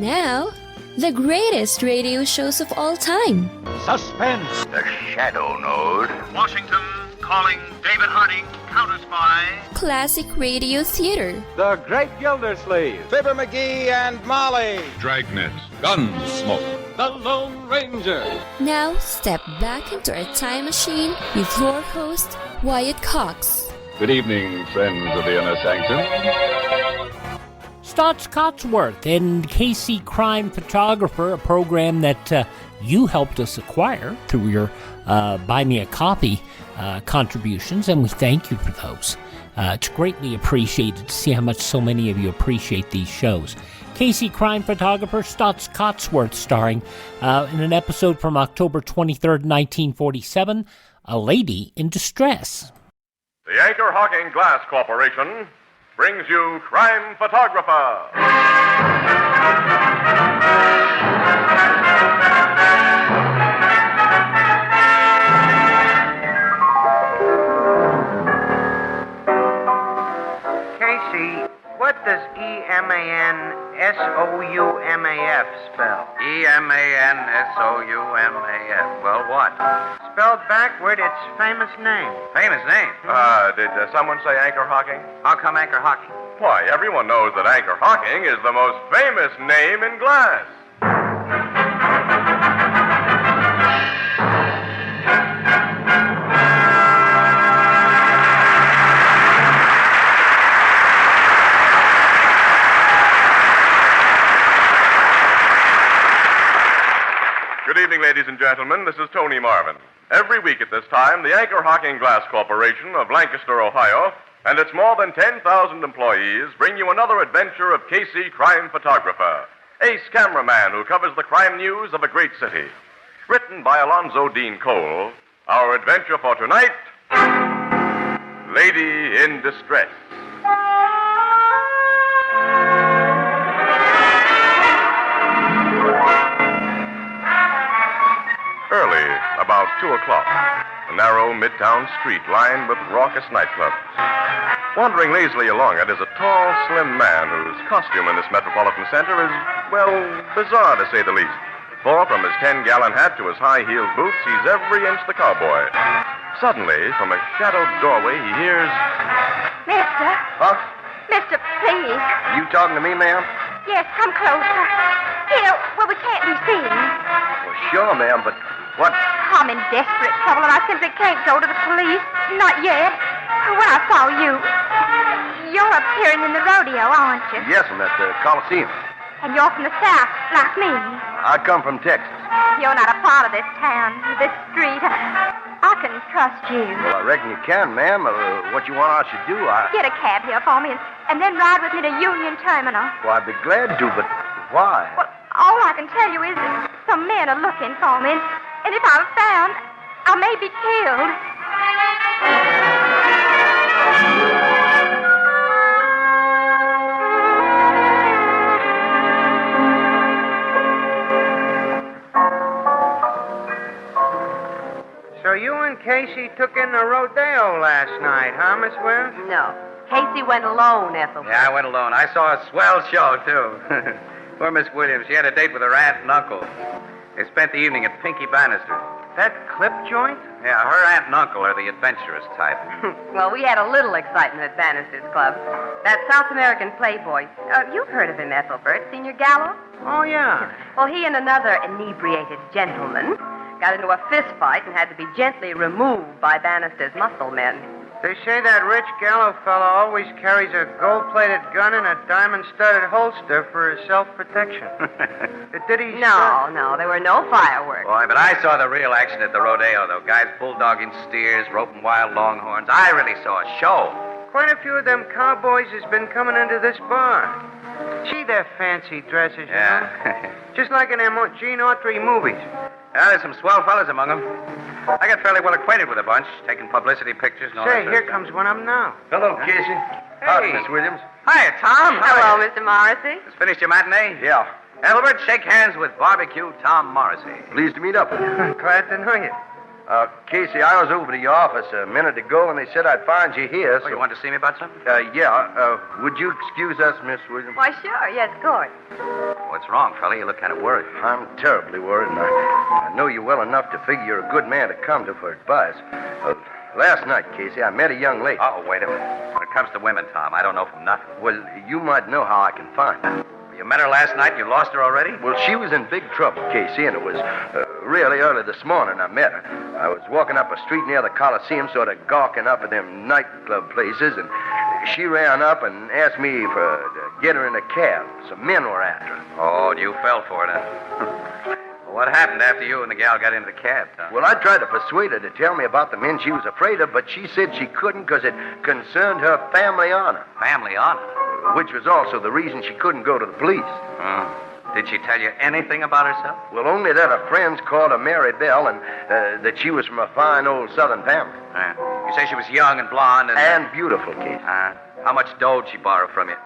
Now, the greatest radio shows of all time. Suspense. The Shadow Node. Washington calling David Harding, counter-spy. Classic radio theater. The Great Gildersleeve. Fibber McGee and Molly. Dragnet. Gunsmoke. The Lone Ranger. Now, step back into our time machine with your host, Wyatt Cox. Good evening, friends of the Inner Sanctum. Staats Cotsworth and Casey Crime Photographer, a program that you helped us acquire through your Buy Me a Copy contributions, and we thank you for those. It's greatly appreciated to see how much so many of you appreciate these shows. Casey Crime Photographer, Staats Cotsworth, starring in an episode from October 23rd, 1947, A Lady in Distress. The Anchor Hawking Glass Corporation brings you Crime Photographer. Casey, what does E-M-A-N-S-O-U-M-A-F spell? E-M-A-N-S-O-U-M-A-F. Well, what? Spelled backward, it's famous name. Famous name. Did someone say Anchor Hawking? How come Anchor Hawking? Why, everyone knows that Anchor Hawking is the most famous name in glass. Good evening, ladies and gentlemen. This is Tony Marvin. Every week at this time, the Anchor Hawking Glass Corporation of Lancaster, Ohio, and its more than 10,000 employees bring you another adventure of Casey Crime Photographer, ace cameraman who covers the crime news of a great city. Written by Alonzo Dean Cole, our adventure for tonight, Lady in Distress. Early, about 2 o'clock, a narrow midtown street lined with raucous nightclubs. Wandering lazily along it is a tall, slim man whose costume in this metropolitan center is, well, bizarre to say the least. For from his 10-gallon hat to his high-heeled boots, he's every inch the cowboy. Suddenly, from a shadowed doorway, he hears... Mister? Huh? Mister, please. You talking to me, ma'am? Yes, come closer. Here, where we can't be seen. Well, sure, ma'am, but what... I'm in desperate trouble, and I simply can't go to the police. Not yet. When I saw you, you're appearing in the rodeo, aren't you? Yes, ma'am, at the Coliseum. And you're from the South, like me. I come from Texas. You're not a part of this town, this street. I can trust you. Well, I reckon you can, ma'am. What you want I should do, Get a cab here for me, and then ride with me to Union Terminal. Well, I'd be glad to, but why? Well, all I can tell you is that some men are looking for me, and if I'm found, I may be killed. So you and Casey took in the rodeo last night, huh, Miss Williams? No. Casey went alone, Ethel. Yeah, I went alone. I saw a swell show, too. Poor Miss Williams. She had a date with her aunt and uncle. They spent the evening at Pinky Bannister. That clip joint? Yeah, her aunt and uncle are the adventurous type. Well, we had a little excitement at Bannister's Club. That South American playboy. You've heard of him, Ethelbert. Senior Gallo? Oh, yeah. Well, he and another inebriated gentleman got into a fist fight and had to be gently removed by Bannister's muscle men. They say that rich Gallo fella always carries a gold-plated gun and a diamond-studded holster for his self-protection. Did he... No, there were no fireworks. Boy, but I saw the real action at the rodeo, though. Guys bulldogging steers, roping wild longhorns. I really saw a show. Quite a few of them cowboys has been coming into this bar. See their fancy dresses, you know? Just like in them Gene Autry movies. Yeah, there's some swell fellas among them. I got fairly well acquainted with a bunch, taking publicity pictures and all that. Say, here comes one of them now. Hello, Casey. Hey. Howdy, Miss Williams. Hi, Tom. Hello, Mr. Morrissey. Just finished your matinee? Yeah. Ethelbert, shake hands with Barbecue Tom Morrissey. Pleased to meet up with you. Glad to know you. Casey, I was over to your office a minute ago, and they said I'd find you here, so... Oh, you want to see me about something? Yeah. Would you excuse us, Miss Williams? Why, sure. Yes, of course. What's wrong, fella? You look kind of worried. I'm terribly worried, and I know you well enough to figure you're a good man to come to for advice. Last night, Casey, I met a young lady. Oh, wait a minute. When it comes to women, Tom, I don't know from nothing. Well, you might know how I can find her. You met her last night? You lost her already? Well, she was in big trouble, Casey, and it was really early this morning I met her. I was walking up a street near the Coliseum, sort of gawking up at them nightclub places, and she ran up and asked me to get her in a cab. Some men were after her. Oh, you fell for it, huh? What happened after you and the gal got into the cab, Tom? Well, I tried to persuade her to tell me about the men she was afraid of, but she said she couldn't because it concerned her family honor. Family honor? Which was also the reason she couldn't go to the police. Did she tell you anything about herself? Well, only that her friends called her Marybelle and that she was from a fine old Southern family. You say she was young and blonde and... And beautiful, Casey. How much dough did she borrow from you?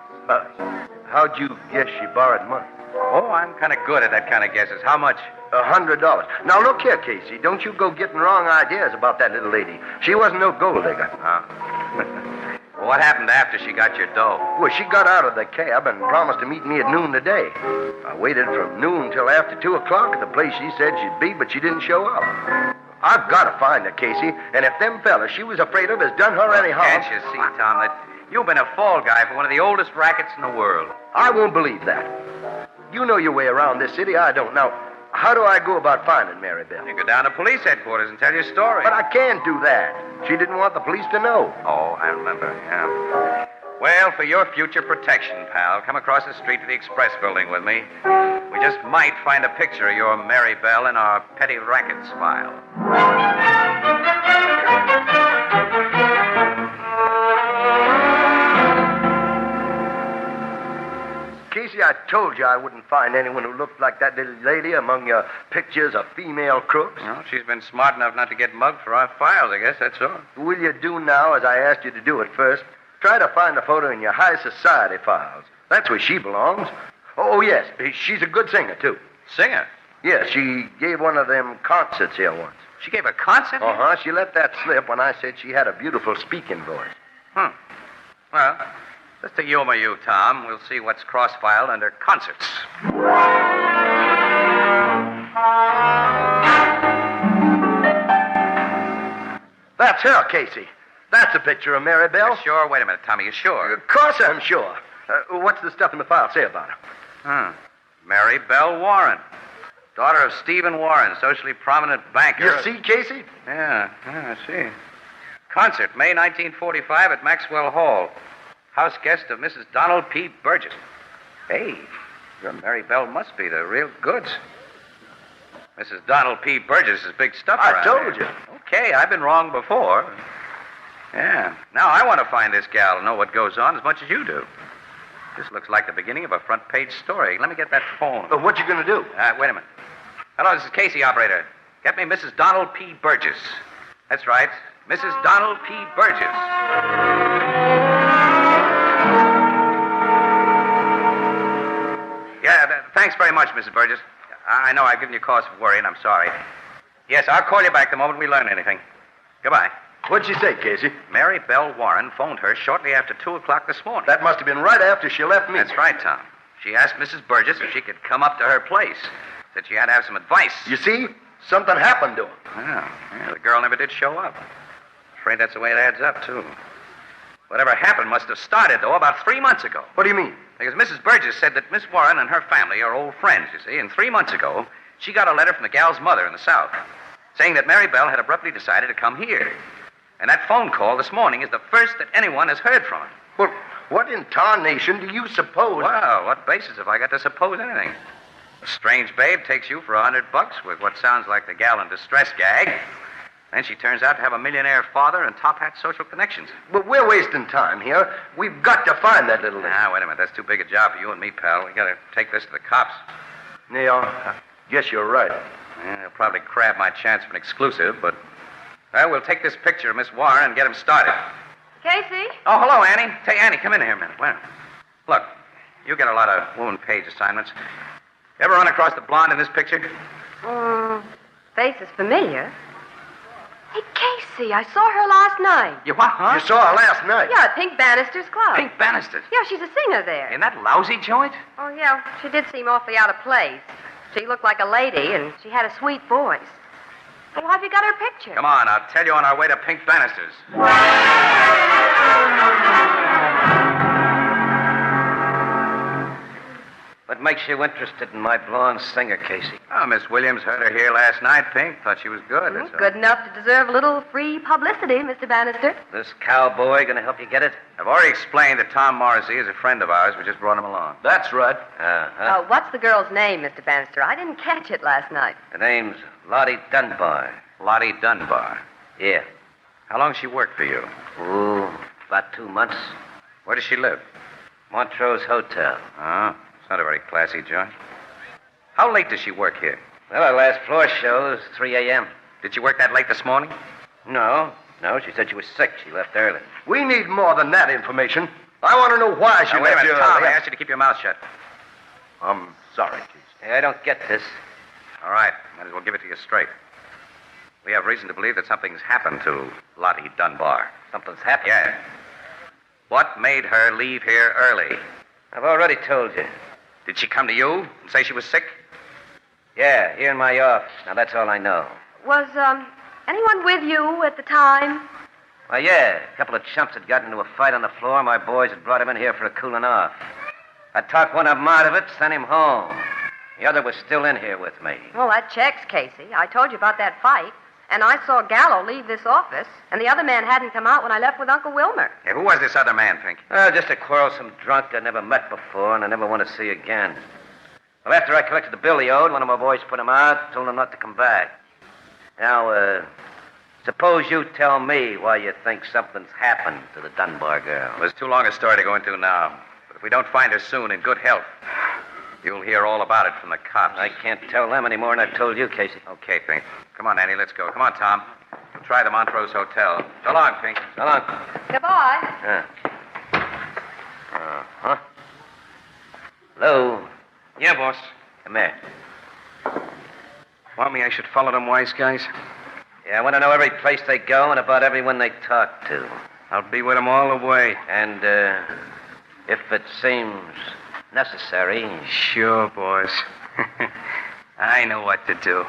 How'd you guess she borrowed money? Oh, I'm kind of good at that kind of guesses. How much? $100. Now, look here, Casey. Don't you go getting wrong ideas about that little lady. She wasn't no gold digger. Well, what happened after she got your dough? Well, she got out of the cab and promised to meet me at noon today. I waited from noon till after 2 o'clock at the place she said she'd be, but she didn't show up. I've got to find her, Casey, and if them fellas she was afraid of has done her any harm... Can't you see, Tom, that you've been a fall guy for one of the oldest rackets in the world? I won't believe that. You know your way around this city. I don't. Now, how do I go about finding Marybelle? You go down to police headquarters and tell your story. But I can't do that. She didn't want the police to know. Oh, I remember, yeah. Well, for your future protection, pal, come across the street to the Express building with me. We just might find a picture of your Marybelle in our petty rackets file. Casey, I told you I wouldn't find anyone who looked like that little lady among your pictures of female crooks. Well, she's been smart enough not to get mugged for our files, I guess, that's all. Will you do now as I asked you to do at first? Try to find a photo in your high society files. That's where she belongs. Oh, yes, she's a good singer, too. Singer? Yes, she gave one of them concerts here once. She gave a concert? Uh-huh, she let that slip when I said she had a beautiful speaking voice. Well... just to humor you, Tom, we'll see what's cross-filed under concerts. That's her, Casey. That's a picture of Marybelle. You sure? Wait a minute, Tommy, you sure? Of course I'm sure. What's the stuff in the file say about her? Marybelle Warren. Daughter of Stephen Warren, socially prominent banker. You see, Casey? Yeah, I see. Concert, May 1945 at Maxwell Hall. House guest of Mrs. Donald P. Burgess. Hey, your Marybelle must be the real goods. Mrs. Donald P. Burgess is big stuff around I told here. you. Okay, I've been wrong before. Yeah. Now I want to find this gal and know what goes on as much as you do. This looks like the beginning of a front-page story. Let me get that phone. What you going to do? Wait a minute. Hello, this is Casey, operator. Get me Mrs. Donald P. Burgess. That's right, Mrs. Donald P. Burgess. Yeah, thanks very much, Mrs. Burgess. I know I've given you cause for worry, and I'm sorry. Yes, I'll call you back the moment we learn anything. Goodbye. What'd she say, Casey? Marybelle Warren phoned her shortly after 2 o'clock this morning. That must have been right after she left me. That's right, Tom. She asked Mrs. Burgess if she could come up to her place. Said she had to have some advice. You see? Something happened to her. Yeah, the girl never did show up. Afraid that's the way it adds up, too. Whatever happened must have started, though, about 3 months ago. What do you mean? Because Mrs. Burgess said that Miss Warren and her family are old friends, you see, and 3 months ago, she got a letter from the gal's mother in the South saying that Marybelle had abruptly decided to come here. And that phone call this morning is the first that anyone has heard from her. Well, what in tarnation do you suppose? Well, what basis have I got to suppose anything? A strange babe takes you for $100 with what sounds like the gal in distress gag. Then she turns out to have a millionaire father and top-hat social connections. But we're wasting time here. We've got to find that little lady. Wait a minute. That's too big a job for you and me, pal. We got to take this to the cops. Yeah, I guess you're right. Yeah, they'll probably crab my chance for an exclusive, but... well, we'll take this picture of Miss Warren and get him started. Casey? Oh, hello, Annie. Hey, Annie, come in here a minute. Well, look, you get a lot of woman page assignments. You ever run across the blonde in this picture? Face is familiar. Hey, Casey, I saw her last night. You what, huh? You saw her last night. Yeah, at Pink Bannister's Club. Pink Bannister. Yeah, she's a singer there. In that lousy joint? Oh, yeah, she did seem awfully out of place. She looked like a lady, and she had a sweet voice. Well, have you got her picture? Come on, I'll tell you on our way to Pink Bannister's. What makes you interested in my blonde singer, Casey? Oh, Miss Williams heard her here last night, Pink. Thought she was good. That's all. Good enough to deserve a little free publicity, Mr. Bannister. This cowboy gonna help you get it? I've already explained that Tom Morrissey is a friend of ours. We just brought him along. That's right. What's the girl's name, Mr. Bannister? I didn't catch it last night. Her name's Lottie Dunbar. Lottie Dunbar. Yeah. How long she worked for you? Ooh, about 2 months. Where does she live? Montrose Hotel. Oh, it's not a very classy joint. How late does she work here? Well, our last floor show is 3 a.m. Did she work that late this morning? No, she said she was sick. She left early. We need more than that information. I want to know why she Now, wait a left minute, you Tom. I early. asked you to keep your mouth shut. I'm sorry, Casey. Hey, I don't get this. All right, might as well give it to you straight. We have reason to believe that something's happened to Lottie Dunbar. Something's happened. Yeah. What made her leave here early? I've already told you. Did she come to you and say she was sick? Yeah, here in my office. Now, that's all I know. Was, anyone with you at the time? Well, yeah, a couple of chumps had gotten into a fight on the floor. My boys had brought him in here for a cooling off. I talked one of them out of it, sent him home. The other was still in here with me. Well, that checks, Casey. I told you about that fight. And I saw Gallo leave this office, and the other man hadn't come out when I left with Uncle Wilmer. Hey, who was this other man, Pink? Just a quarrelsome drunk I never met before, and I never want to see again. Well, after I collected the bill he owed, one of my boys put him out, told him not to come back. Now, suppose you tell me why you think something's happened to the Dunbar girl. Well, it's too long a story to go into now. But if we don't find her soon in good health, you'll hear all about it from the cops. I can't tell them any more than I've told you, Casey. Okay, Pink. Come on, Annie, let's go. Come on, Tom. We'll try the Montrose Hotel. So long, Pink. So long. Goodbye. Uh-huh. Hello? Yeah, boss. Come here. Want me I should follow them wise guys? Yeah, I want to know every place they go and about everyone they talk to. I'll be with them all the way. And, if it seems necessary... Sure, boss. I know what to do.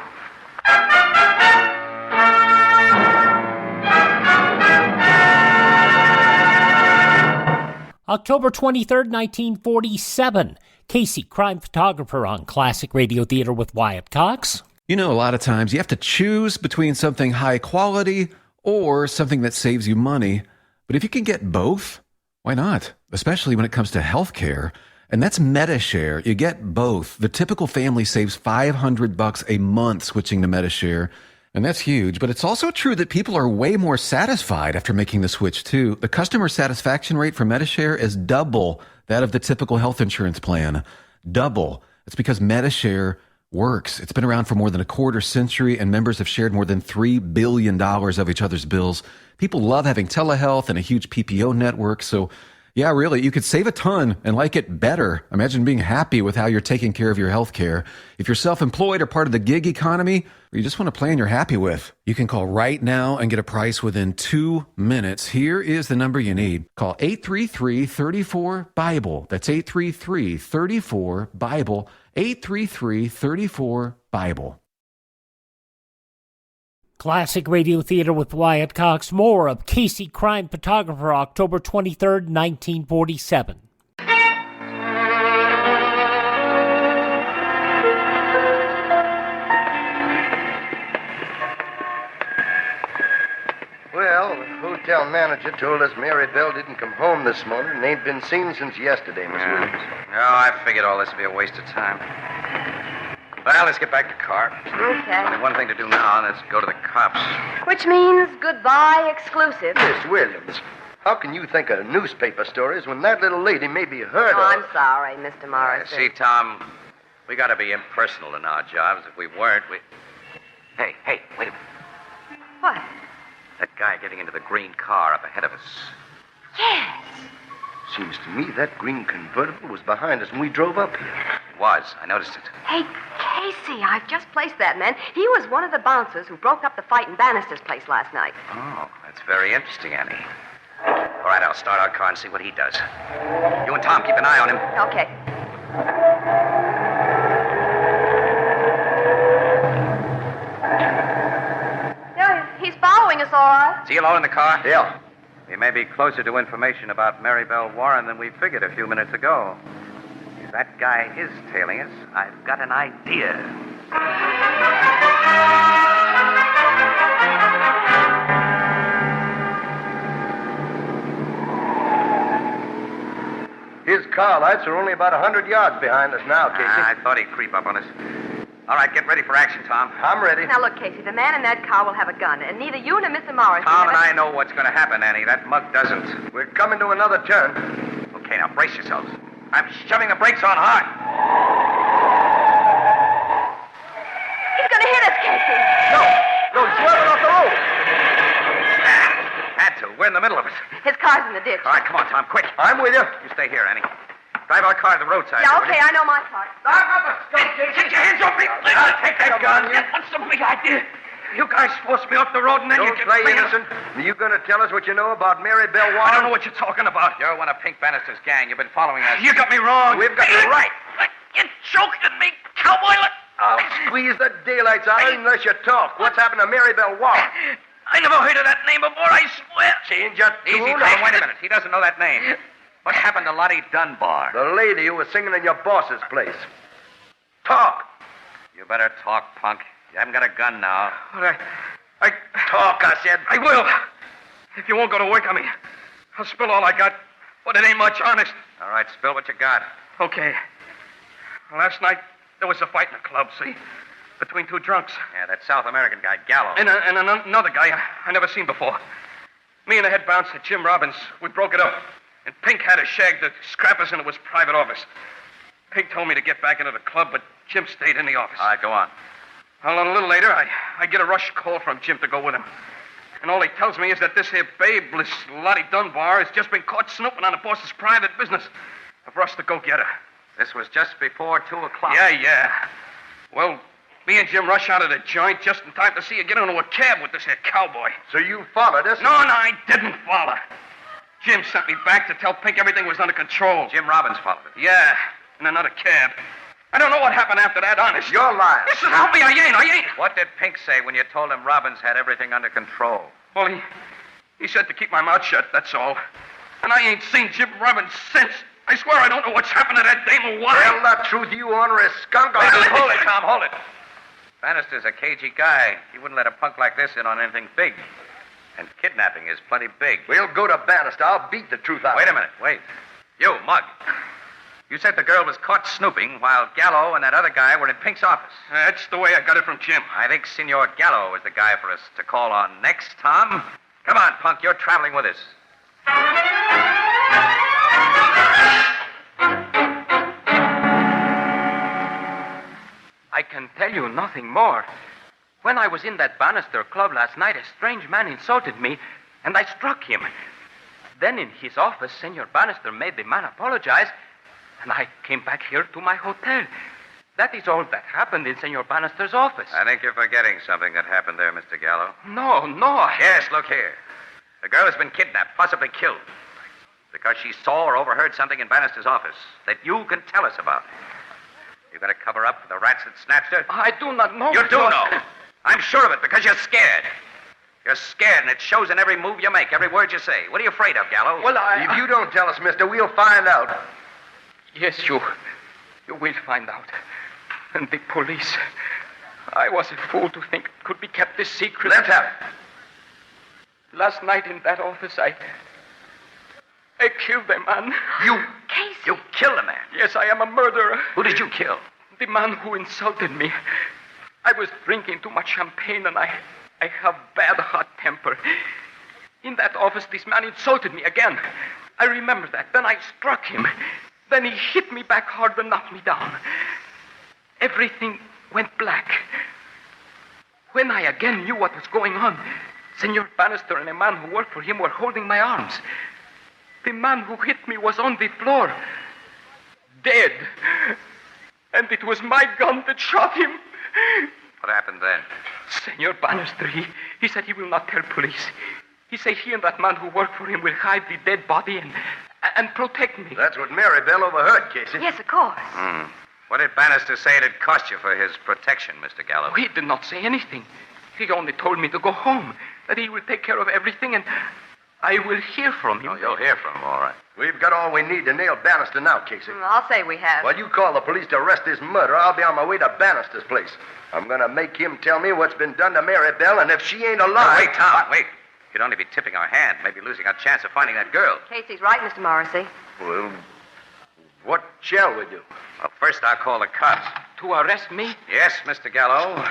October 23rd, 1947. Casey, crime photographer on Classic Radio Theater with Wyatt Cox. You know, a lot of times you have to choose between something high quality or something that saves you money. But if you can get both, why not? Especially when it comes to health care. And that's MediShare. You get both. The typical family saves $500 a month switching to MediShare. And that's huge. But it's also true that people are way more satisfied after making the switch, too. The customer satisfaction rate for MediShare is double that of the typical health insurance plan. Double. It's because MediShare works. It's been around for more than a quarter century, and members have shared more than $3 billion of each other's bills. People love having telehealth and a huge PPO network, so yeah, really, you could save a ton and like it better. Imagine being happy with how you're taking care of your health care. If you're self-employed or part of the gig economy, or you just want a plan you're happy with, you can call right now and get a price within 2 minutes. Here is the number you need. Call 833-34-BIBLE. That's 833-34-BIBLE. 833-34-BIBLE. Classic Radio Theater with Wyatt Cox. More of Casey, crime photographer, October 23rd, 1947. Well, the hotel manager told us Marybelle didn't come home this morning and ain't been seen since yesterday, Miss Williams. No, I figured all this would be a waste of time. Well, let's get back to the car. Okay. Only one thing to do now, and let's go to the cops. Which means goodbye exclusive. Miss Williams, how can you think of newspaper stories when that little lady may be heard Oh, of? I'm sorry, Mr. Morrissey. See, Tom, we got to be impersonal in our jobs. If we weren't, we... Hey, wait a minute. What? That guy getting into the green car up ahead of us. Yes. Seems to me that green convertible was behind us when we drove up here. It was. I noticed it. Hey, Casey, I've just placed that man. He was one of the bouncers who broke up the fight in Bannister's place last night. Oh, that's very interesting, Annie. All right, I'll start our car and see what he does. You and Tom, keep an eye on him. Okay. Yeah, he's following us, all right. See you alone in the car? Yeah. We may be closer to information about Marybelle Warren than we figured a few minutes ago. If that guy is tailing us, I've got an idea. His car lights are only about 100 yards behind us now, Casey. I thought he'd creep up on us. All right, get ready for action, Tom. I'm ready. Now, look, Casey, the man in that car will have a gun, and neither you nor Mr. Morris... Tom and I know what's going to happen, Annie. That mug doesn't. We're coming to another turn. Okay, now brace yourselves. I'm shoving the brakes on hard. He's going to hit us, Casey. No, he's swerving off the road. Had to. We're in the middle of it. His car's in the ditch. All right, come on, Tom, quick. I'm with you. You stay here, Annie. Drive our car to the roadside. Yeah, okay, I know my part. Get your hands off me. I'll take that gun. That's a big idea. You guys forced me off the road and then Don't you get play innocent. Are you going to tell us what you know about Marybelle Warren? I don't know what you're talking about. You're one of Pink Bannister's gang. You've been following us. You got me wrong. We've got you right. You choked at me, cowboy. I'll squeeze the daylights out of you unless you talk. What's happened to Marybelle Warren? I never heard of that name before, I swear. Change your Easy, tune. Tom. Wait a minute. He doesn't know that name. What happened to Lottie Dunbar? The lady who was singing in your boss's place. Talk. You better talk, punk. You haven't got a gun now. All right. Talk, I said. I will. If you won't go to work on me, I'll spill all I got. But it ain't much, honest. All right, spill what you got. Okay. Last night, there was a fight in the club, see? Between two drunks. Yeah, that South American guy, Gallo. And another guy I never seen before. Me and the head bouncer, Jim Robbins, we broke it up. And Pink had us shagged the scrappers in his private office. Pink told me to get back into the club, but Jim stayed in the office. All right, go on. Well, a little later, I get a rush call from Jim to go with him. And all he tells me is that this here babe, this Lottie Dunbar, has just been caught snooping on the boss's private business. And for us to go get her. This was just before 2 o'clock. Yeah. Well, me and Jim rush out of the joint just in time to see her get into a cab with this here cowboy. So you followed us? No, I didn't follow. Jim sent me back to tell Pink everything was under control. Jim Robbins followed it. Yeah, in another cab. I don't know what happened after that, honest. You're lying. Listen, help me, I ain't. What did Pink say when you told him Robbins had everything under control? Well, he said to keep my mouth shut, that's all. And I ain't seen Jim Robbins since. I swear I don't know what's happened to that dame or why. Tell the truth, you ornery skunk. Hold it, Tom, hold it. Bannister's a cagey guy. He wouldn't let a punk like this in on anything big. And kidnapping is plenty big. We'll go to Bannister. I'll beat the truth out. Wait a minute, wait. You, Mug. You said the girl was caught snooping while Gallo and that other guy were in Pink's office. That's the way I got it from Jim. I think Senor Gallo is the guy for us to call on next, Tom. Come on, punk, you're traveling with us. I can tell you nothing more. When I was in that Bannister club last night, a strange man insulted me, and I struck him. Then in his office, Senor Bannister made the man apologize, and I came back here to my hotel. That is all that happened in Senor Bannister's office. I think you're forgetting something that happened there, Mr. Gallo. No. Yes, look here. The girl has been kidnapped, possibly killed, because she saw or overheard something in Bannister's office that you can tell us about. You going to cover up for the rats that snatched her? I do not know. You do know. I'm sure of it because you're scared. You're scared, and it shows in every move you make, every word you say. What are you afraid of, Gallo? Well, If you don't tell us, mister, we'll find out. Yes, you will find out. And the police. I was a fool to think it could be kept a secret. Let's have it. Last night in that office, I killed a man. You killed a man? Yes, I am a murderer. Who did you kill? The man who insulted me. I was drinking too much champagne, and I have bad hot temper. In that office, this man insulted me again. I remember that. Then I struck him. Then he hit me back hard and knocked me down. Everything went black. When I again knew what was going on, Senor Bannister and a man who worked for him were holding my arms. The man who hit me was on the floor, dead. And it was my gun that shot him. What happened then? Senor Bannister, he said he will not tell police. He said he and that man who worked for him will hide the dead body and protect me. That's what Marybelle overheard, Casey. Yes, of course. What did Bannister say it'd cost you for his protection, Mr. Gallo? He did not say anything. He only told me to go home, that he will take care of everything, and I will hear from him. Oh, you'll hear from him, all right. We've got all we need to nail Bannister now, Casey. I'll say we have. While you call the police to arrest this murderer, I'll be on my way to Bannister's place. I'm going to make him tell me what's been done to Marybelle, and if she ain't alive... Wait, Tom, wait. You'd only be tipping our hand, maybe losing our chance of finding that girl. Casey's right, Mr. Morrissey. Well, what shall we do? Well, first I'll call the cops. To arrest me? Yes, Mr. Gallo.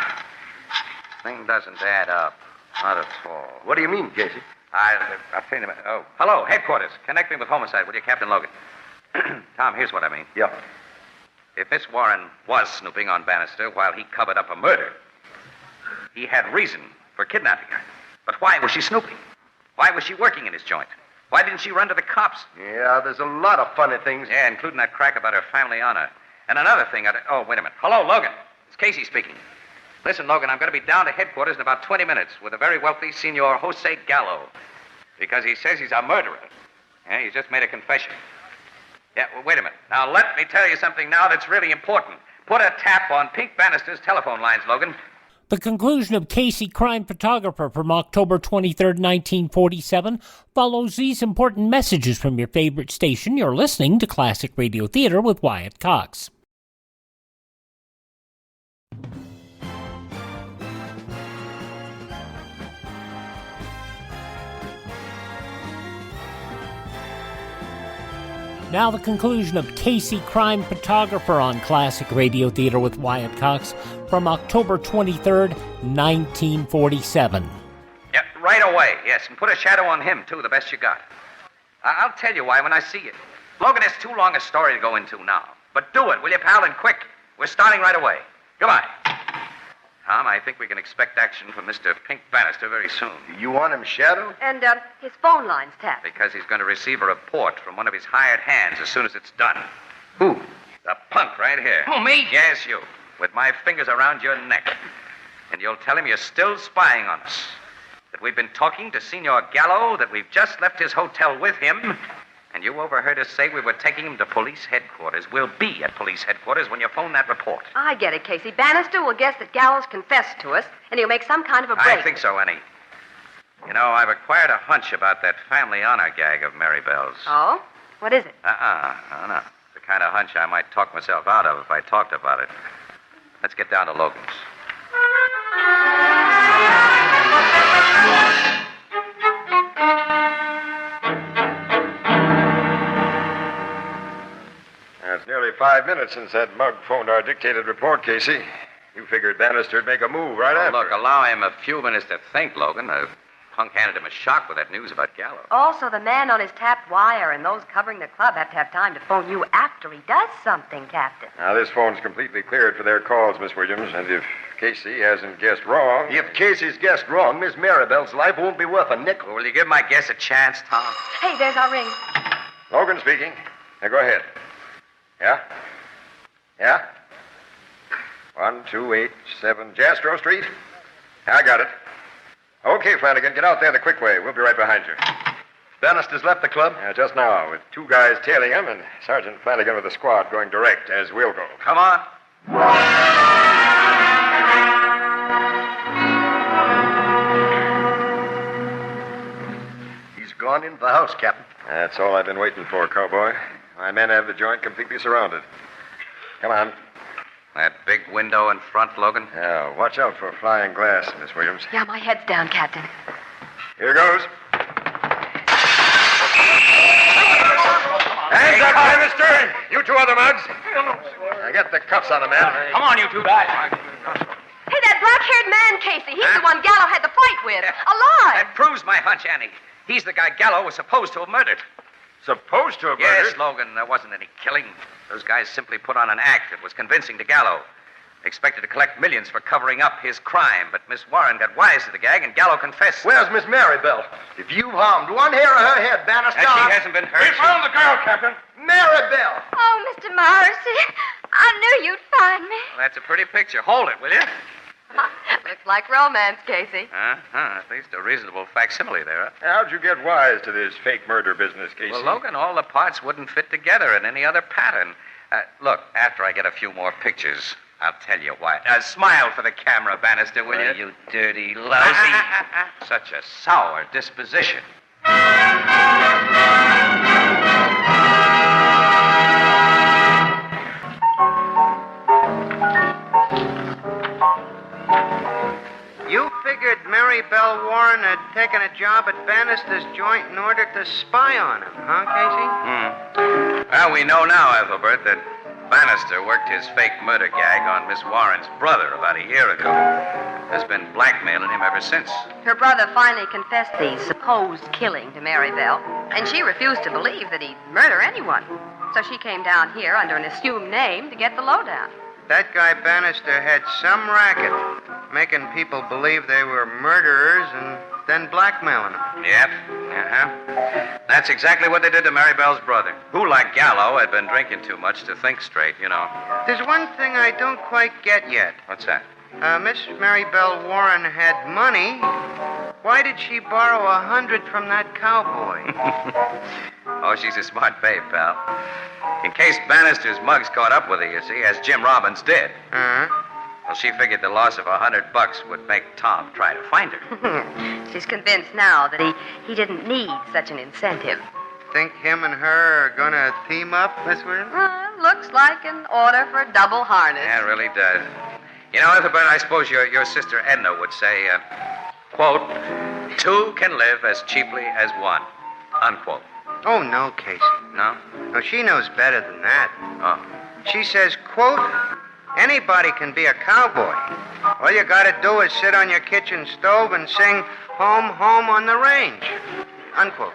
Thing doesn't add up. Not at all. What do you mean, Casey? I'll tell you. Oh, hello, headquarters. Connect me with homicide, will you, Captain Logan? Tom, here's what I mean. Yeah. If Miss Warren was snooping on Bannister while he covered up a murder, he had reason for kidnapping her. But why was she snooping? Why was she working in his joint? Why didn't she run to the cops? Yeah, there's a lot of funny things. Yeah, including that crack about her family honor. And another thing, oh, wait a minute. Hello, Logan. It's Casey speaking. Listen, Logan, I'm going to be down to headquarters in about 20 minutes with a very wealthy Senor Jose Gallo. Because he says he's a murderer. Yeah, he's just made a confession. Yeah, well, wait a minute. Now, let me tell you something now that's really important. Put a tap on Pink Bannister's telephone lines, Logan. The conclusion of Casey, Crime Photographer from October 23rd, 1947 follows these important messages from your favorite station. You're listening to Classic Radio Theater with Wyatt Cox. Now the conclusion of Casey, Crime Photographer on Classic Radio Theater with Wyatt Cox from October 23rd, 1947. Yeah, right away, yes. And put a shadow on him, too, the best you got. I'll tell you why when I see it. Logan, it's too long a story to go into now. But do it, will you, pal, and quick. We're starting right away. Goodbye. Tom, I think we can expect action from Mr. Pink Bannister very soon. You want him shadowed? And his phone line's tapped. Because he's going to receive a report from one of his hired hands as soon as it's done. Who? The punk right here. Oh, me? Yes, you. With my fingers around your neck. And you'll tell him you're still spying on us. That we've been talking to Senor Gallo, that we've just left his hotel with him, and you overheard us say we were taking him to police headquarters. We'll be at police headquarters when you phone that report. I get it, Casey. Bannister will guess that Gallo's confessed to us, and he'll make some kind of a break. I think so, Annie. You know, I've acquired a hunch about that family honor gag of Marybelle's. Oh? What is it? No. It's the kind of hunch I might talk myself out of if I talked about it. Let's get down to Logan's. It's nearly 5 minutes since that mug phoned our dictated report, Casey. You figured Bannister'd make a move right after. Look, allow him a few minutes to think, Logan. The punk handed him a shock with that news about Gallo. Also, the man on his tapped wire and those covering the club have to have time to phone you after he does something, Captain. Now, this phone's completely cleared for their calls, Miss Williams, and if Casey hasn't guessed wrong... If Casey's guessed wrong, Miss Marybelle's life won't be worth a nickel. Will you give my guess a chance, Tom? Hey, there's our ring. Logan speaking. Now, go ahead. Yeah? Yeah? 1287 Jastrow Street? I got it. Okay, Flanagan, get out there the quick way. We'll be right behind you. Bannister's left the club? Yeah, just now, with 2 guys tailing him and Sergeant Flanagan with a squad going direct, as we'll go. Come on. He's gone into the house, Captain. That's all I've been waiting for, cowboy. My men have the joint completely surrounded. Come on. That big window in front, Logan? Yeah, watch out for flying glass, Miss Williams. Yeah, my head's down, Captain. Here goes. Hands up, Bannister! You 2 other mugs. Now get the cuffs on the man. Come on, you 2 guys. Hey, that black-haired man, Casey. He's the one Gallo had the fight with. Alive! That proves my hunch, Annie. He's the guy Gallo was supposed to have murdered. Supposed to have murdered? Yes, Logan. There wasn't any killing. Those guys simply put on an act that was convincing to Gallo. Expected to collect millions for covering up his crime, but Miss Warren got wise to the gag, and Gallo confessed. Where's Miss Marybelle? If you've harmed one hair of her head, Bannister... And she hasn't been hurt. We found the girl, Captain. Marybelle! Oh, Mr. Morrissey, I knew you'd find me. Well, that's a pretty picture. Hold it, will you? Looks like romance, Casey. Uh-huh. At least a reasonable facsimile there. How'd you get wise to this fake murder business, Casey? Well, Logan, all the parts wouldn't fit together in any other pattern. Look, after I get a few more pictures, I'll tell you why. Smile for the camera, Bannister, will you? You dirty lousy. Such a sour disposition. You figured Marybelle Warren had taken a job at Bannister's joint in order to spy on him, huh, Casey? Well, we know now, Ethelbert, that Bannister worked his fake murder gag on Miss Warren's brother about a year ago. Has been blackmailing him ever since. Her brother finally confessed the supposed killing to Marybelle, and she refused to believe that he'd murder anyone. So she came down here under an assumed name to get the lowdown. That guy Bannister had some racket, making people believe they were murderers and then blackmailing them. Yep. Uh-huh. That's exactly what they did to Marybelle's brother, who, like Gallo, had been drinking too much to think straight, you know. There's one thing I don't quite get yet. What's that? Miss Marybelle Warren had money. Why did she borrow $100 from that cowboy? Oh, she's a smart babe, pal. In case Bannister's mugs caught up with her, you see, as Jim Robbins did. Uh-huh. Well, she figured the loss of $100 would make Tom try to find her. She's convinced now that he didn't need such an incentive. Think him and her are gonna team up, Miss Warren? Looks like an order for double harness. Yeah, it really does. You know, Ethelbert, I suppose your sister Edna would say, quote, two can live as cheaply as one, unquote. Oh, no, Casey. No? No, she knows better than that. Oh. She says, quote, anybody can be a cowboy. All you gotta do is sit on your kitchen stove and sing Home, Home on the Range, unquote.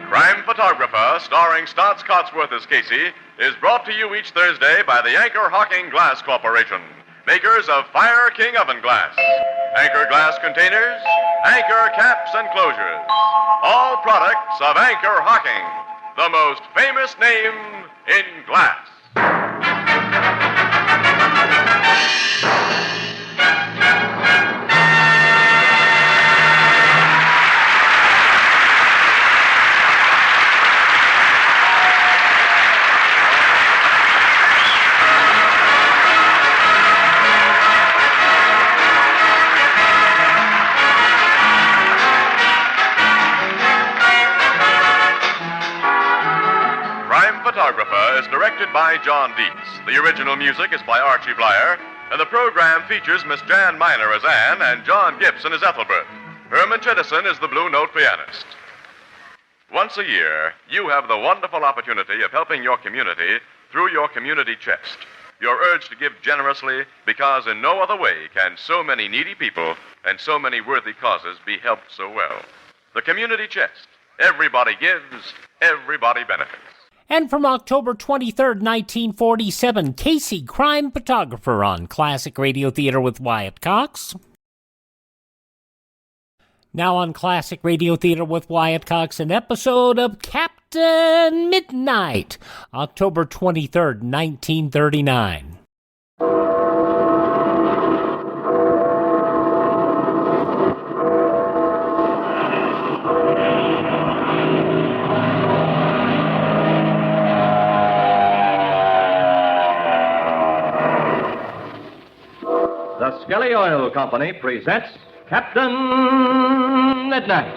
Crime Photographer, starring Staats Cotsworth as Casey, is brought to you each Thursday by the Anchor Hocking Glass Corporation, makers of Fire King Oven Glass, Anchor Glass Containers, Anchor Caps and Closures. All products of Anchor Hocking, the most famous name in glass. Photographer is directed by John Dietz. The original music is by Archie Blyer, and the program features Miss Jan Miner as Anne and John Gibson as Ethelbert. Herman Chittison is the Blue Note pianist. Once a year, you have the wonderful opportunity of helping your community through your community chest. You're urged to give generously because in no other way can so many needy people and so many worthy causes be helped so well. The community chest. Everybody gives, everybody benefits. And from October 23rd, 1947, Casey, Crime Photographer on Classic Radio Theater with Wyatt Cox. Now on Classic Radio Theater with Wyatt Cox, an episode of Captain Midnight, October 23rd, 1939. The Skelly Oil Company presents Captain Midnight.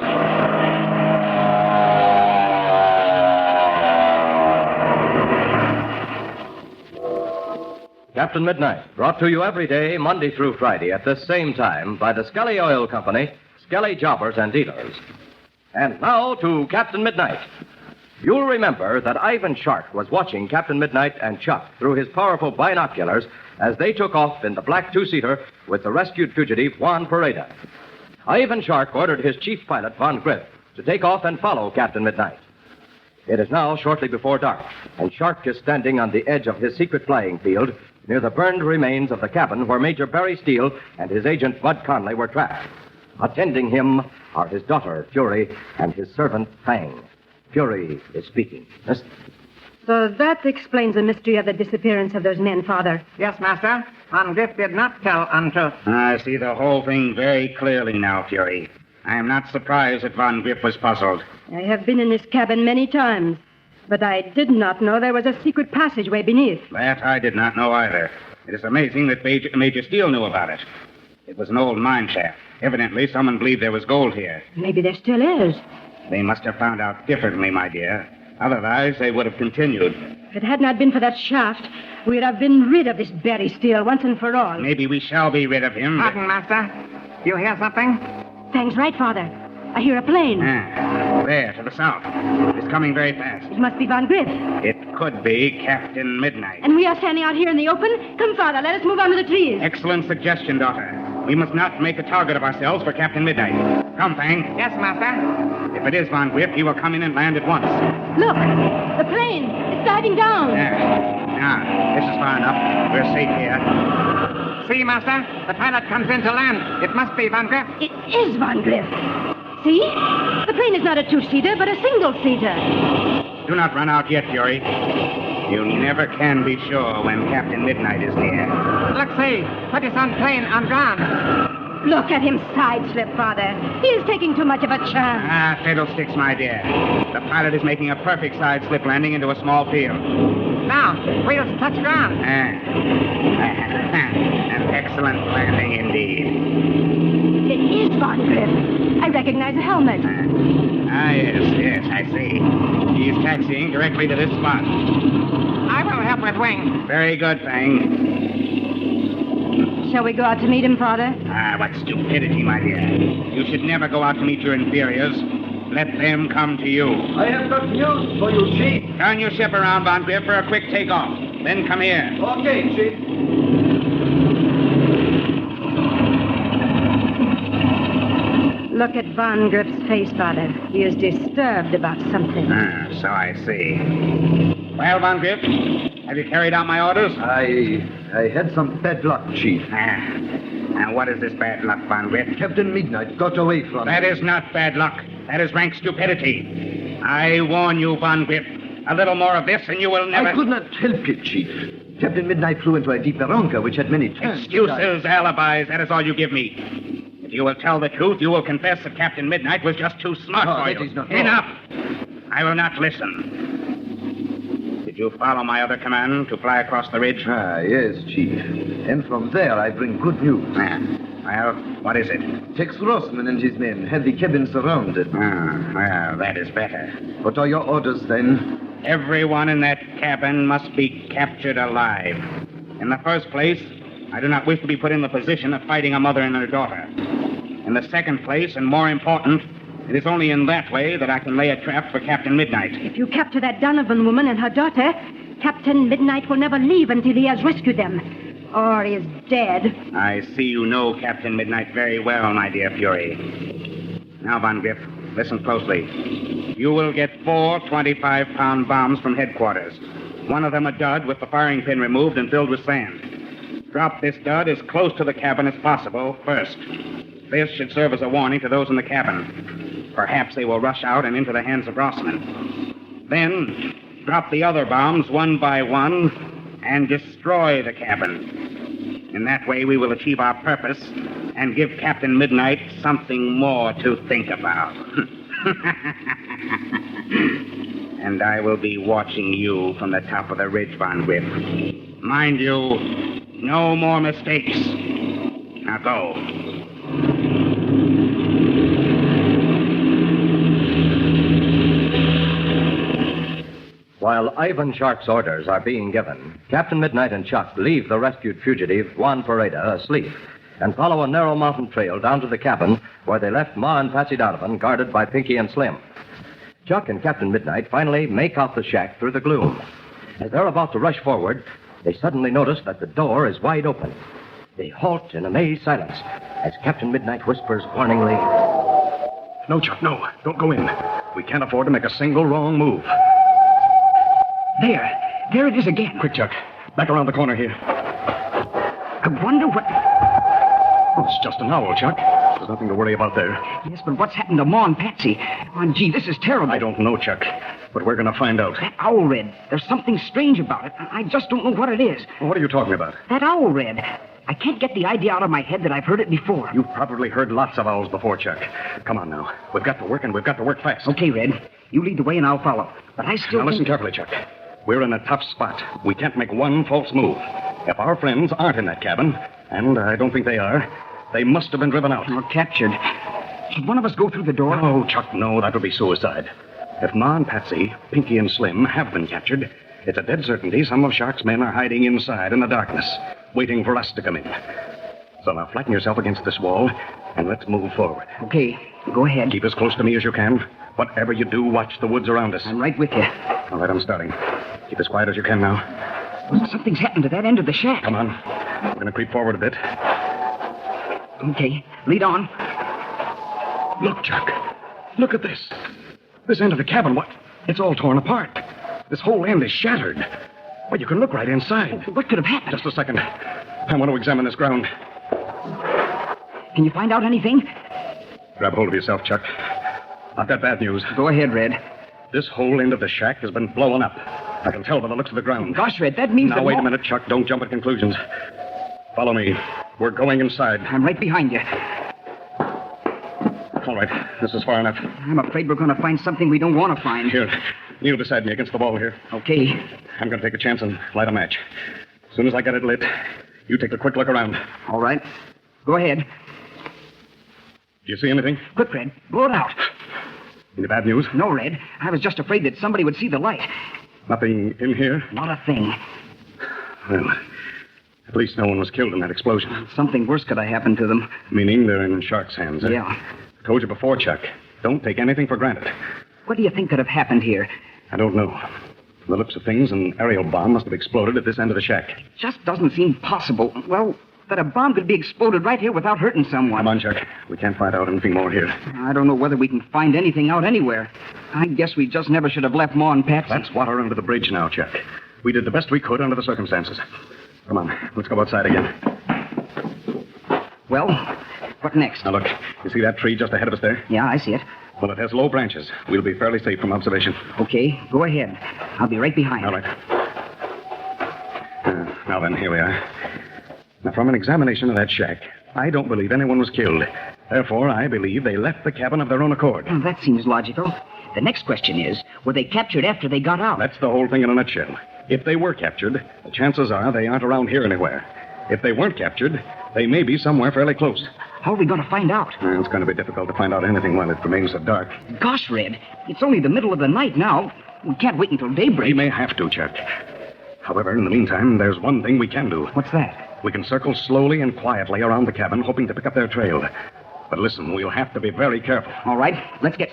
Captain Midnight, brought to you every day, Monday through Friday, at this same time by the Skelly Oil Company, Skelly Jobbers and Dealers. And now to Captain Midnight. You'll remember that Ivan Shark was watching Captain Midnight and Chuck through his powerful binoculars as they took off in the black two-seater with the rescued fugitive Juan Pereda. Ivan Shark ordered his chief pilot, Von Griff, to take off and follow Captain Midnight. It is now shortly before dark, and Shark is standing on the edge of his secret flying field near the burned remains of the cabin where Major Barry Steele and his agent, Bud Conley, were trapped. Attending him are his daughter, Fury, and his servant, Fang. Fury is speaking. Yes? So that explains the mystery of the disappearance of those men, Father. Yes, Master. Van Griff did not tell untruth. I see the whole thing very clearly now, Fury. I am not surprised that Van Griff was puzzled. I have been in this cabin many times, but I did not know there was a secret passageway beneath. That I did not know either. It is amazing that Major Steele knew about it. It was an old mine shaft. Evidently, someone believed there was gold here. Maybe there still is. They must have found out differently, my dear. Otherwise, they would have continued. If it had not been for that shaft, we'd have been rid of this Barry Steele once and for all. Maybe we shall be rid of him. Pardon, Master. You hear something? Fang's right, Father. I hear a plane. There, to the south. It's coming very fast. It must be Van Griff. It could be Captain Midnight. And we are standing out here in the open? Come, Father, let us move on to the trees. Excellent suggestion, daughter. We must not make a target of ourselves for Captain Midnight. Come, Fang. Yes, Master. If it is Van Griff, he will come in and land at once. Look, the plane. It's diving down. Now, this is far enough. We're safe here. See, Master? The pilot comes in to land. It must be Van Griff. It is Van Griff. See? The plane is not a two-seater, but a single-seater. Do not run out yet, Fury. You never can be sure when Captain Midnight is near. Look, see. Put us on plane on ground. Look at him side-slip, Father. He is taking too much of a chance. Fiddlesticks, my dear. The pilot is making a perfect side-slip landing into a small field. Now, wheels touch ground. An excellent landing indeed. It is Van Griff. I recognize a helmet. Yes, I see. He is taxiing directly to this spot. I will help with wing. Very good, Fang. Shall we go out to meet him, Father? What stupidity, my dear. You should never go out to meet your inferiors. Let them come to you. I have got news for you, Chief. Turn your ship around, Van Griff, for a quick takeoff. Then come here. Okay, Chief. Look at Van Griff's face, Father. He is disturbed about something. So I see. Well, Van Griff, have you carried out my orders? I had some bad luck, Chief. And what is this bad luck, Van Griff? Captain Midnight got away from That is not bad luck. That is rank stupidity. I warn you, Van Griff. A little more of this and you will never... I could not help it, Chief. Captain Midnight flew into a deep barranca which had many turns. Excuses, alibis, that is all you give me. If you will tell the truth, you will confess that Captain Midnight was just too smart for you. That is not Enough! I will not listen. Did you follow my other command to fly across the ridge? Yes, Chief. And from there I bring good news. Well, what is it? Tex Rossman and his men had the cabin surrounded. Well, that is better. What are your orders, then? Everyone in that cabin must be captured alive. In the first place, I do not wish to be put in the position of fighting a mother and her daughter. In the second place, and more important, it is only in that way that I can lay a trap for Captain Midnight. If you capture that Donovan woman and her daughter, Captain Midnight will never leave until he has rescued them. Or is dead. I see you know Captain Midnight very well, my dear Fury. Now, Van Griff, listen closely. You will get 4 25-pound bombs from headquarters. One of them a dud with the firing pin removed and filled with sand. Drop this dud as close to the cabin as possible first. This should serve as a warning to those in the cabin. Perhaps they will rush out and into the hands of Rossman. Then, drop the other bombs one by one and destroy the cabin. In that way, we will achieve our purpose and give Captain Midnight something more to think about. And I will be watching you from the top of the ridge, Van Griff. Mind you, no more mistakes. Now go. While Ivan Shark's orders are being given, Captain Midnight and Chuck leave the rescued fugitive, Juan Pareda, asleep, and follow a narrow mountain trail down to the cabin where they left Ma and Patsy Donovan guarded by Pinky and Slim. Chuck and Captain Midnight finally make out the shack through the gloom. As they're about to rush forward, they suddenly notice that the door is wide open. They halt in amazed silence as Captain Midnight whispers warningly, No, Chuck, no. Don't go in. We can't afford to make a single wrong move. There it is again. Quick, Chuck. Back around the corner here. I wonder what... Oh, it's just an owl, Chuck. nothing to worry about there. Yes, but what's happened to Ma and Patsy? Oh, gee, this is terrible. I don't know, Chuck, but we're going to find out. That owl, Red. There's something strange about it. I just don't know what it is. What are you talking about? That owl, Red. I can't get the idea out of my head that I've heard it before. You've probably heard lots of owls before, Chuck. Come on now. We've got to work, and we've got to work fast. Okay, Red. You lead the way, and I'll follow. But I still Now listen carefully, Chuck. We're in a tough spot. We can't make one false move. If our friends aren't in that cabin, and I don't think they are, they must have been driven out. Or captured. Should one of us go through the door? No, Chuck, no. That would be suicide. If Ma and Patsy, Pinky and Slim have been captured, it's a dead certainty some of Shark's men are hiding inside in the darkness, waiting for us to come in. So now flatten yourself against this wall, and let's move forward. Okay, go ahead. Keep as close to me as you can. Whatever you do, watch the woods around us. I'm right with you. All right, I'm starting. Keep as quiet as you can now. Something's happened to that end of the shack. Come on. We're going to creep forward a bit. Okay, lead on. Look, Chuck. Look at this. This end of the cabin, what? It's all torn apart. This whole end is shattered. Well, you can look right inside. What could have happened? Just a second. I want to examine this ground. Can you find out anything? Grab hold of yourself, Chuck. I've got bad news. Go ahead, Red. This whole end of the shack has been blown up. I can tell by the looks of the ground. Gosh, Red, that means Now, wait a minute, Chuck. Don't jump at conclusions. Follow me. We're going inside. I'm right behind you. All right. This is far enough. I'm afraid we're going to find something we don't want to find. Here. Kneel beside me against the wall here. Okay. I'm going to take a chance and light a match. As soon as I get it lit, you take a quick look around. All right. Go ahead. Do you see anything? Quick, Red. Blow it out. Any bad news? No, Red. I was just afraid that somebody would see the light. Nothing in here? Not a thing. Well, at least no one was killed in that explosion. Something worse could have happened to them. Meaning they're in Shark's hands. Yeah. I told you before, Chuck. Don't take anything for granted. What do you think could have happened here? I don't know. From the looks of things, an aerial bomb must have exploded at this end of the shack. Just doesn't seem possible. Well, that a bomb could be exploded right here without hurting someone. Come on, Chuck. We can't find out anything more here. I don't know whether we can find anything out anywhere. I guess we just never should have left Ma and Patsy. That's water under the bridge now, Chuck. We did the best we could under the circumstances. Come on, let's go outside again. Well, what next? Now, look, you see that tree just ahead of us there? Yeah, I see it. Well, it has low branches. We'll be fairly safe from observation. Okay, go ahead. I'll be right behind. All right. Now then, here we are. Now, from an examination of that shack, I don't believe anyone was killed. Therefore, I believe they left the cabin of their own accord. Well, that seems logical. The next question is, were they captured after they got out? That's the whole thing in a nutshell. If they were captured, the chances are they aren't around here anywhere. If they weren't captured, they may be somewhere fairly close. How are we going to find out? It's going to be difficult to find out anything while it remains so dark. Gosh, Red, it's only the middle of the night now. We can't wait until daybreak. We may have to, Chuck. However, in the meantime, there's one thing we can do. What's that? We can circle slowly and quietly around the cabin, hoping to pick up their trail. But listen, we'll have to be very careful. All right, let's get...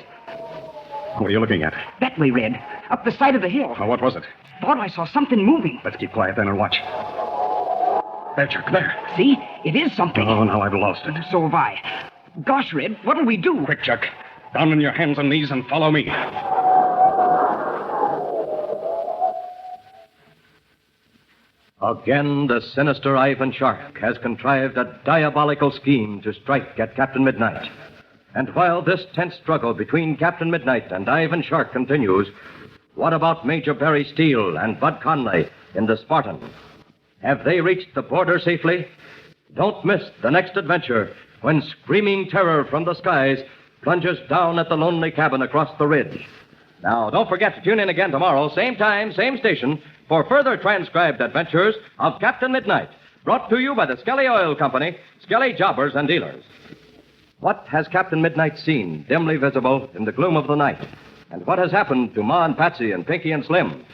What are you looking at? That way, Red. Up the side of the hill. Oh, what was it? Thought I saw something moving. Let's keep quiet then and watch. There, Chuck, there. See? It is something. Oh, now I've lost it. So have I. Gosh, Red, what'll we do? Quick, Chuck. Down on your hands and knees and follow me. Again, the sinister Ivan Shark has contrived a diabolical scheme to strike at Captain Midnight. And while this tense struggle between Captain Midnight and Ivan Shark continues, what about Major Barry Steele and Bud Conley in the Spartan? Have they reached the border safely? Don't miss the next adventure when screaming terror from the skies plunges down at the lonely cabin across the ridge. Now, don't forget to tune in again tomorrow, same time, same station, for further transcribed adventures of Captain Midnight, brought to you by the Skelly Oil Company, Skelly Jobbers and Dealers. What has Captain Midnight seen, dimly visible in the gloom of the night? And what has happened to Ma and Patsy and Pinky and Slim?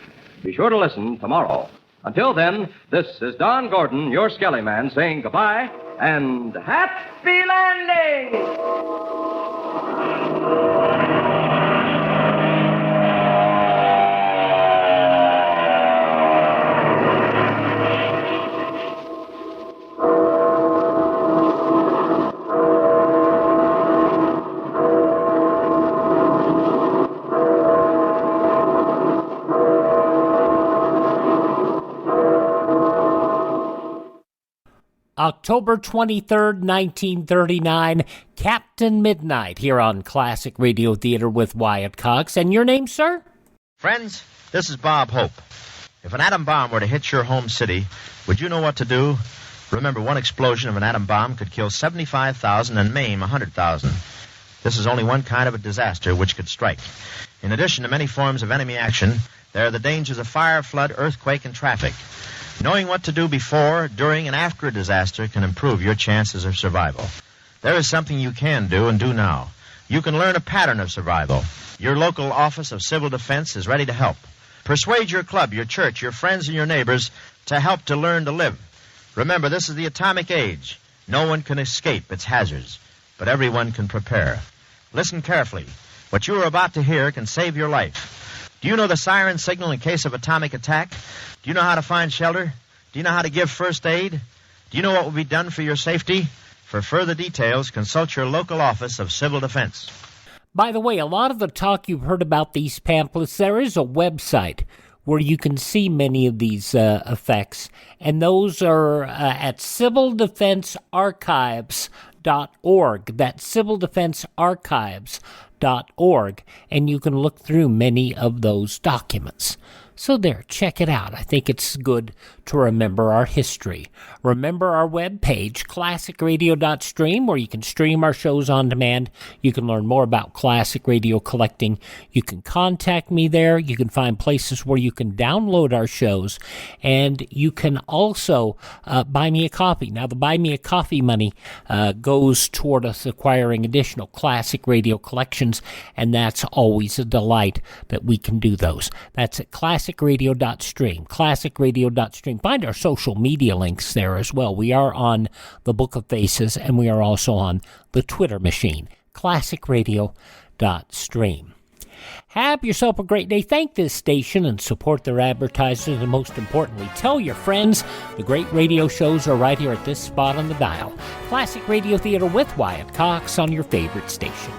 Be sure to listen tomorrow. Until then, this is Don Gordon, your Skelly Man, saying goodbye and happy landing! October 23rd, 1939, Captain Midnight here on Classic Radio Theater with Wyatt Cox. And your name, sir? Friends, this is Bob Hope. If an atom bomb were to hit your home city, would you know what to do? Remember, one explosion of an atom bomb could kill 75,000 and maim 100,000. This is only one kind of a disaster which could strike. In addition to many forms of enemy action, there are the dangers of fire, flood, earthquake, and traffic. Knowing what to do before, during, and after a disaster can improve your chances of survival. There is something you can do and do now. You can learn a pattern of survival. Your local Office of Civil Defense is ready to help. Persuade your club, your church, your friends, and your neighbors to help to learn to live. Remember, this is the atomic age. No one can escape its hazards, but everyone can prepare. Listen carefully. What you are about to hear can save your life. Do you know the siren signal in case of atomic attack? Do you know how to find shelter? Do you know how to give first aid? Do you know what will be done for your safety? For further details, consult your local Office of Civil Defense. By the way, a lot of the talk you've heard about these pamphlets, there is a website where you can see many of these effects, and those are at civildefensearchives.org. That's civildefensearchives.org, and you can look through many of those documents. So there, check it out. I think it's good to remember our history. Remember our webpage, classicradio.stream, where you can stream our shows on demand. You can learn more about classic radio collecting. You can contact me there. You can find places where you can download our shows. And you can also buy me a coffee. Now, the buy me a coffee money goes toward us acquiring additional classic radio collections, and that's always a delight that we can do those. That's at classicradio.stream, classicradio.stream. Find our social media links there as well. We are on the Book of Faces, and we are also on the Twitter machine, classicradio.stream. Have yourself a great day. Thank this station and support their advertisers, and most importantly, tell your friends the great radio shows are right here at this spot on the dial. Classic Radio Theater with Wyatt Cox on your favorite station.